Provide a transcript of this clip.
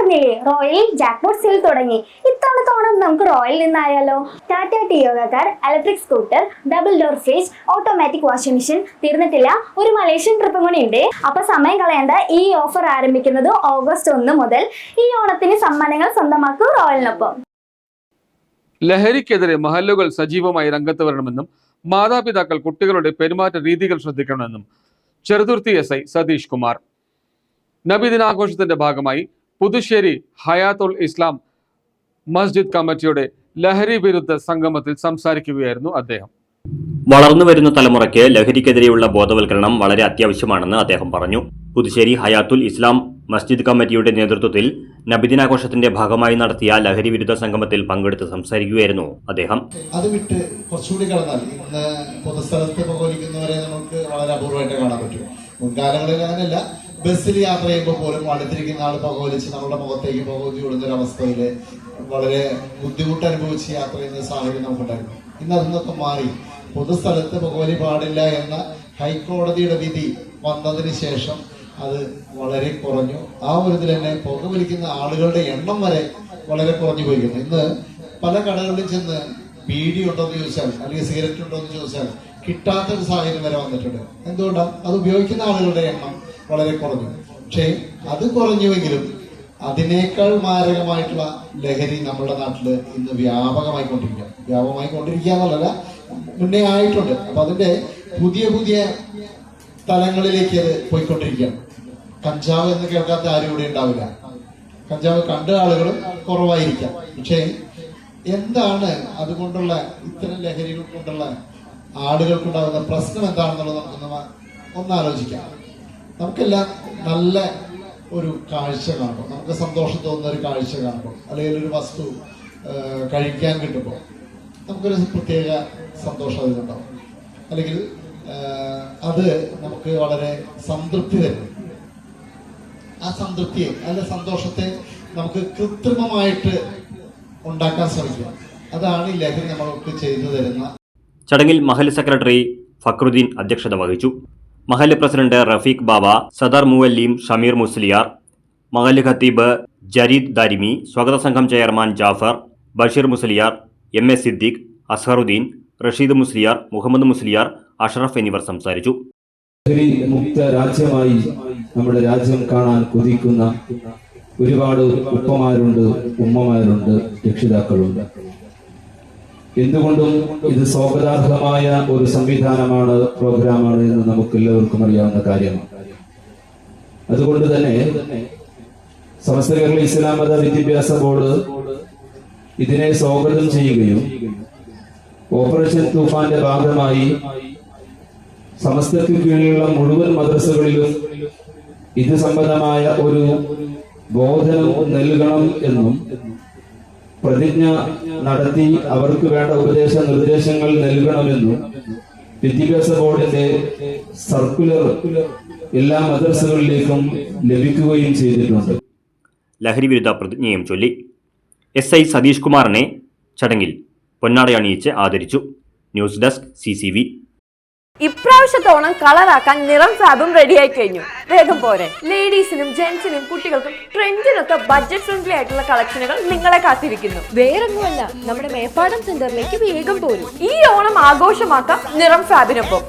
പറഞ്ഞില്ലേ royal jackpot sale തുടങ്ങി. ഇത്തവണത്തെ ഓണം നമുക്ക് റോയൽ നിന്നായാലോ? ടാറ്റ ടിയോഗക്കാർ, electric scooter, double door fridge, automatic washing machine. തീർന്നിട്ടില്ല, ഒരു മലേഷ്യൻ ട്രിപ്പും കൂടി ഉണ്ട്. അപ്പൊ സമയം കളയേണ്ട, ഈ ഓഫർ ആരംഭിക്കുന്നത് ഓഗസ്റ്റ് 1 മുതൽ. ഈ ഓണത്തിന് സമ്മാനങ്ങൾ സ്വന്തമാക്കൂ റോയലിനൊപ്പം. ലഹരിക്കെതിരെ മഹല്ലുകൾ സജീവമായി രംഗത്ത് വരണമെന്നും മാതാപിതാക്കൾ കുട്ടികളുടെ പെരുമാറ്റ രീതികൾ ശ്രദ്ധിക്കണമെന്നും ചെറുതുരുത്തി SI സതീഷ് കുമാർ. നബിദിനാഘോഷത്തിന്റെ ഭാഗമായി പുതുശ്ശേരി ഹയാത്തുൽ ഇസ്ലാം മസ്ജിദ് കമ്മിറ്റിയുടെ ലഹരി വിരുദ്ധ സംഗമത്തിൽ സംസാരിക്കുകയായിരുന്നു അദ്ദേഹം. വളർന്നു വരുന്ന തലമുറയ്ക്ക് ലഹരിക്കെതിരെയുള്ള ബോധവൽക്കരണം വളരെ അത്യാവശ്യമാണെന്ന് അദ്ദേഹം പറഞ്ഞു. പുതുശ്ശേരി ഹയാത്തുൽ ഇസ്ലാം മസ്ജിദ് കമ്മിറ്റിയുടെ നേതൃത്വത്തിൽ നബിദിനാഘോഷത്തിന്റെ ഭാഗമായി നടത്തിയ ലഹരി വിരുദ്ധ സംഗമത്തിൽ പങ്കെടുത്ത് സംസാരിക്കുകയായിരുന്നു അദ്ദേഹം. അത് വിട്ട് കുറച്ചുകൂടി കടന്നാൽ ഇന്ന് പൊതുസ്ഥലത്ത് പുകവലിക്കുന്നവരെ നമുക്ക് വളരെ അപൂർവമായിട്ട് കാണാൻ പറ്റും. മുൻകാലങ്ങളിൽ അങ്ങനെയല്ല. ബസ്സിൽ യാത്ര ചെയ്യുമ്പോൾ പോലും അടുത്തിരിക്കുന്ന ആൾ പുകവലിച്ച് നമ്മുടെ മുഖത്തേക്ക് പുകവലി കൊടുക്കുന്ന അവസ്ഥയിൽ വളരെ ബുദ്ധിമുട്ട് അനുഭവിച്ച് യാത്ര ചെയ്യുന്ന സാഹചര്യം നമുക്കുണ്ടായിരുന്നു. ഇന്ന് അതിന്നൊക്കെ മാറി പൊതുസ്ഥലത്ത് പുകവലി പാടില്ല എന്ന ഹൈക്കോടതിയുടെ വിധി വന്നതിന് ശേഷം അത് വളരെ കുറഞ്ഞു. ആ ഒരു ഇതിൽ തന്നെ പുകവലിക്കുന്ന ആളുകളുടെ എണ്ണം വരെ വളരെ കുറഞ്ഞു പോയിരിക്കുന്നു. ഇന്ന് പല കടകളിൽ ചെന്ന് ബീഡി ഉണ്ടോ എന്ന് ചോദിച്ചാൽ അല്ലെങ്കിൽ സിഗരറ്റ് ഉണ്ടോ എന്ന് ചോദിച്ചാൽ കിട്ടാത്തൊരു സാഹചര്യം വരെ വന്നിട്ടുണ്ട്. എന്തുകൊണ്ടാണ്? അത് ഉപയോഗിക്കുന്ന ആളുകളുടെ എണ്ണം വളരെ കുറഞ്ഞു. പക്ഷേ അത് കുറഞ്ഞുവെങ്കിലും അതിനേക്കാൾ മാരകമായിട്ടുള്ള ലഹരി നമ്മുടെ നാട്ടിൽ ഇന്ന് വ്യാപകമായി കൊണ്ടിരിക്കുക എന്നുള്ളതല്ല, മുന്നേ ആയിട്ടുണ്ട്. അപ്പൊ അതിന്റെ പുതിയ പുതിയ തലങ്ങളിലേക്ക് അത് പോയിക്കൊണ്ടിരിക്കുകയാണ്. കഞ്ചാവ് എന്ന് കേൾക്കാത്ത ആരും ഇവിടെ ഉണ്ടാവില്ല. കഞ്ചാവ് കണ്ട ആളുകളും കുറവായിരിക്കാം. പക്ഷേ എന്താണ് അതുകൊണ്ടുള്ള ഇത്തരം ലഹരികൾ കൊണ്ടുള്ള ആളുകൾക്കുണ്ടാകുന്ന പ്രശ്നം എന്താണെന്നുള്ളത് നമുക്കൊന്ന് ഒന്നാലോചിക്കാം. നമുക്കെല്ലാം നല്ല ഒരു കാഴ്ച കാണുമ്പോൾ, നമുക്ക് സന്തോഷം തോന്നുന്ന ഒരു കാഴ്ച കാണുമ്പോൾ, അല്ലെങ്കിൽ ഒരു വസ്തു കഴിക്കാൻ കിട്ടുമ്പോൾ നമുക്കൊരു പ്രത്യേക സന്തോഷം അതിലുണ്ടാവും. അല്ലെങ്കിൽ അത് നമുക്ക് വളരെ സംതൃപ്തി തരും. ആ സംതൃപ്തിയെ അല്ലെ സന്തോഷത്തെ നമുക്ക് കൃത്രിമമായിട്ട് ഉണ്ടാക്കാൻ ശ്രമിക്കുക. അതാണ് ഈ ലഹരി നമ്മൾക്ക് ചെയ്തു തരുന്ന. ചടങ്ങിൽ മഹൽ സെക്രട്ടറി ഫക്രുദ്ദീൻ അധ്യക്ഷത വഹിച്ചു. മഹൽ പ്രസിഡന്റ് റഫീഖ് ബാബ, സദർ മുവല്ലീം ഷമീർ മുസ്ലിയാർ, മഹൽ ഖത്തീബ് ജരീദ് ദാരിമി, സ്വാഗത സംഘം ചെയർമാൻ ജാഫർ, ബഷീർ മുസ്ലിയാർ, MS സിദ്ദീഖ്, അസ്ഹറുദ്ദീൻ, റഷീദ് മുസ്ലിയാർ, മുഹമ്മദ് മുസ്ലിയാർ, അഷ്റഫ് എന്നിവർ സംസാരിച്ചു. ലഹരി മുക്ത രാജ്യമായി നമ്മുടെ രാജ്യം കാണാൻ കൊതിക്കുന്ന ഒരുപാട് ഉപ്പമാരുണ്ട്, ഉമ്മമാരുണ്ട്, രക്ഷിതാക്കളുണ്ട്. എന്തുകൊണ്ടും ഇത് സ്വാഗതാർഹമായ ഒരു സംവിധാനമാണ്, പ്രോഗ്രാമാണ് എന്ന് നമുക്ക് എല്ലാവർക്കും അറിയാവുന്ന കാര്യമാണ്. അതുകൊണ്ട് തന്നെ സമസ്ത കേരള ഇസ്ലാം മത വിദ്യാഭ്യാസ ബോർഡ് ഇതിനെ സ്വാഗതം ചെയ്യുകയും ഓപ്പറേഷൻ തൂഫാന്റെ ഭാഗമായി സമസ്തയ്ക്ക് കീഴിലുള്ള മുഴുവൻ മദ്രസകളിലും ഇത് സംബന്ധമായ ഒരു ബോധനം നൽകണം എന്നും പ്രതിജ്ഞ നടത്തി അവർക്ക് വേണ്ട ഉപദേശ നിർദ്ദേശങ്ങൾ നൽകണമെന്നും വിദ്യാഭ്യാസ ബോർഡിന്റെ സർക്കുലർ എല്ലാ മദ്രസകളിലേക്കും ലഭിക്കുകയും ചെയ്തിട്ടുണ്ട്. ലഹരി വിരുദ്ധ പ്രതിജ്ഞയും ചൊല്ലി. SI സതീഷ് കുമാറിനെ ചടങ്ങിൽ പൊന്നാടയണിയിച്ച് ആദരിച്ചു. News desk CCV. ഇപ്രാവശ്യത്തെ ഓണം കളറാക്കാൻ നിറം ഫാബും റെഡിയായി കഴിഞ്ഞു. വേഗം പോരെ. ലേഡീസിനും ജെന്റ്സിനും കുട്ടികൾക്കും ട്രെൻഡിനൊക്കെ ബഡ്ജറ്റ് ഫ്രണ്ട്ലി ആയിട്ടുള്ള കളക്ഷനുകൾ നിങ്ങളെ കാത്തിരിക്കുന്നു. വേറൊന്നുമല്ല, നമ്മുടെ മേപ്പാടം സെന്ററിലേക്ക് വേഗം പോരും. ഈ ഓണം ആഘോഷമാക്കാം നിറം ഫാബിനൊപ്പം.